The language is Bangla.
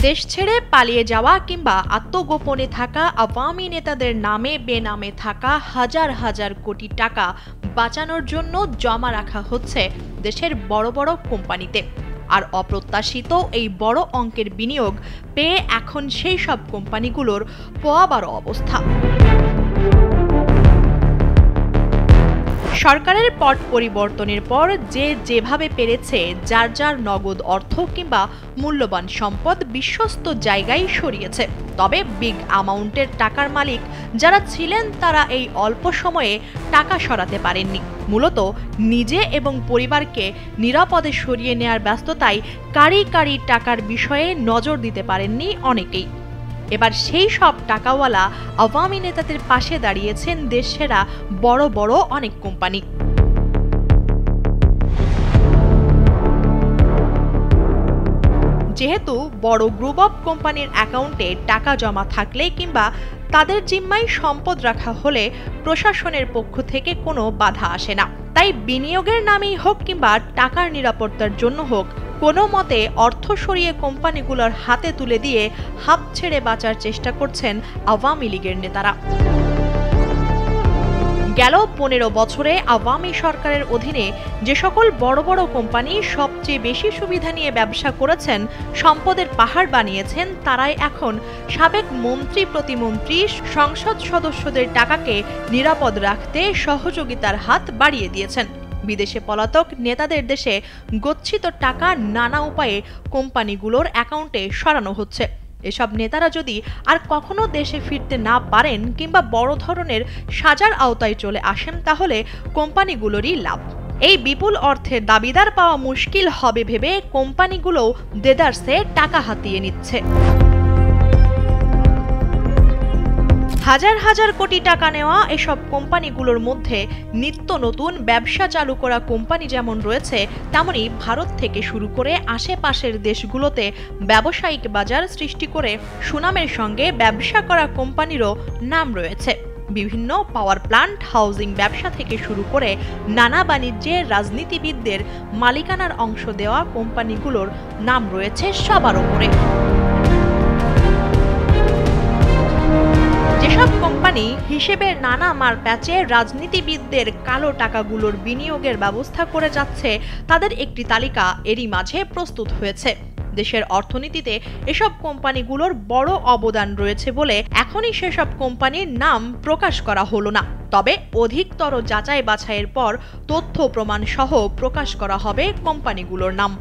দেশ ছেড়ে পালিয়ে যাওয়া কিংবা আত্মগোপনে থাকা আওয়ামী নেতাদের নামে বেনামে থাকা হাজার হাজার কোটি টাকা বাঁচানোর জন্য জমা রাখা হচ্ছে দেশের বড় বড় কোম্পানিতে। আর অপ্রত্যাশিত এই বড় অঙ্কের বিনিয়োগ পেয়ে এখন সেই সব কোম্পানিগুলোর পোয়াবারো অবস্থা। সরকারের পট পরিবর্তনের পর যেভাবে পেরেছে যার যার নগদ অর্থ কিংবা মূল্যবান সম্পদ বিশ্বস্ত জায়গায় সরিয়েছে। তবে বিগ অ্যামাউন্টের টাকার মালিক যারা ছিলেন তারা এই অল্প সময়ে টাকা সরাতে পারেননি। মূলত নিজে এবং পরিবারকে নিরাপদে সরিয়ে নেয়ার ব্যস্ততায় কারি কারি টাকার বিষয়ে নজর দিতে পারেননি অনেকেই। এবার সেই সব টাকাওয়ালা আওয়ামী নেতাদের পাশে দাঁড়িয়েছেন দেশসেরা বড় বড় অনেক কোম্পানি। যেহেতু বড় গ্রুপ অফ কোম্পানির অ্যাকাউন্টে টাকা জমা থাকলে কিংবা তাদের জিম্মায় সম্পদ রাখা হলে প্রশাসনের পক্ষ থেকে কোনো বাধা আসে না। তাই বিনিয়োগের নামেই হোক কিংবা টাকার নিরাপত্তার জন্য হোক, কোনো মতে অর্থ সরিয়ে কোম্পানিগুলোর হাতে তুলে দিয়ে হাঁপ ছেড়ে বাঁচার চেষ্টা করছেন আওয়ামী লীগের নেতারা। গেল 15 বছরে আওয়ামী সরকারের অধীনে যে সকল বড় বড় কোম্পানি সবচেয়ে বেশি সুবিধা নিয়ে ব্যবসা করেছেন, সম্পদের পাহাড় বানিয়েছেন, তারাই এখন সাবেক মন্ত্রী প্রতিমন্ত্রী সংসদ সদস্যদের টাকাকে নিরাপদ রাখতে সহযোগিতার হাত বাড়িয়ে দিয়েছেন। বিদেশে পলাতক নেতাদের দেশে গচ্ছিত টাকা নানা উপায়ে কোম্পানিগুলোর অ্যাকাউন্টে সরানো হচ্ছে। এসব নেতারা যদি আর কখনো দেশে ফিরতে না পারেন কিংবা বড় ধরনের সাজার আওতায় চলে আসেন, তাহলে কোম্পানিগুলোরই লাভ। এই বিপুল অর্থের দাবিদার পাওয়া মুশকিল হবে ভেবে কোম্পানিগুলো দেদারসে টাকা হাতিয়ে নিচ্ছে। হাজার হাজার কোটি টাকা নেওয়া এসব কোম্পানিগুলোর মধ্যে নিত্য নতুন ব্যবসা চালু করা কোম্পানি যেমন রয়েছে, তেমনি ভারত থেকে শুরু করে আশেপাশের দেশগুলোতে ব্যবসায়িক বাজার সৃষ্টি করে সুনামের সঙ্গে ব্যবসা করা কোম্পানিরও নাম রয়েছে। বিভিন্ন পাওয়ার প্ল্যান্ট, হাউজিং ব্যবসা থেকে শুরু করে নানা বাণিজ্যে রাজনীতিবিদদের মালিকানার অংশ দেওয়া কোম্পানিগুলোর নাম রয়েছে সবার উপরে। যেসব কোম্পানি হিসেবের নানা মার প্যাচে রাজনীতিবিদদের কালো টাকাগুলোর বিনিয়োগের ব্যবস্থা করে যাচ্ছে, তাদের একটি তালিকা এরই মাঝে প্রস্তুত হয়েছে। দেশের অর্থনীতিতে এসব কোম্পানিগুলোর বড় অবদান রয়েছে বলে এখনই সেসব কোম্পানির নাম প্রকাশ করা হলো না। তবে অধিকতর যাচাই বাছাইয়ের পর তথ্য প্রমাণ সহ প্রকাশ করা হবে কোম্পানিগুলোর নাম।